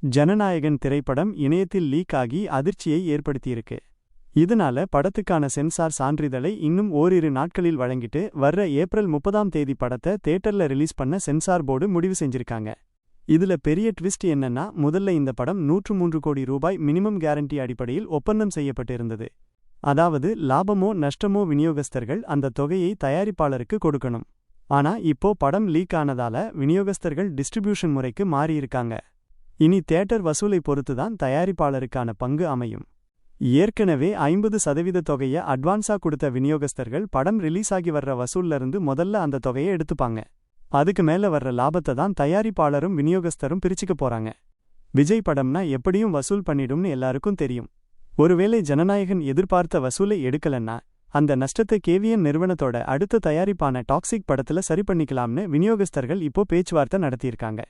ஜனநாயகன் திரைப்படம் இணையத்தில் லீக் ஆகி அதிர்ச்சியை ஏற்படுத்தியிருக்கு. இதனால படத்துக்கான சென்சார் சான்றிதழை இன்னும் ஓரிரு நாட்களில் வழங்கிட்டு வர்ற ஏப்ரல் 30ஆம் தேதி படத்தை தியேட்டர்ல ரிலீஸ் பண்ண சென்சார் போர்டு முடிவு செஞ்சிருக்காங்க. இதுல பெரிய ட்விஸ்ட் என்னன்னா, முதல்ல இந்த படம் 103 கோடி ரூபாய் மினிமம் கேரண்டி அடிப்படையில் ஒப்பந்தம் செய்யப்பட்டு இருந்தது. அதாவது லாபமோ நஷ்டமோ விநியோகஸ்தர்கள் அந்த தொகையை தயாரிப்பாளருக்கு கொடுக்கணும். ஆனா இப்போ படம் லீக் ஆனதால விநியோகஸ்தர்கள் டிஸ்ட்ரிபியூஷன் முறைக்கு மாறியிருக்காங்க. இனி தியேட்டர் வசூலை பொறுத்துதான் தயாரிப்பாளருக்கான பங்கு அமையும். ஏற்கனவே 50% தொகையை அட்வான்ஸா கொடுத்த விநியோகஸ்தர்கள் படம் ரிலீஸ் ஆகி வர்ற வசூல்ல இருந்து முதல்ல அந்த தொகையை எடுத்துப்பாங்க. அதுக்கு மேல வர்ற லாபத்தை தான் தயாரிப்பாளரும் விநியோகஸ்தரும் பிரிச்சுக்க போறாங்க. விஜய் படம்னா எப்படியும் வசூல் பண்ணிடும்னு எல்லாருக்கும் தெரியும். ஒருவேளை ஜனநாயகன் எதிர்பார்த்த வசூலை எடுக்கலன்னா அந்த நஷ்டத்தை கேவிஎன் நிறுவனத்தோட அடுத்த தயாரிப்பான டாக்ஸிக் படத்துல சரி பண்ணிக்கலாம்னு விநியோகஸ்தர்கள் இப்போ பேச்சுவார்த்தை நடத்தியிருக்காங்க.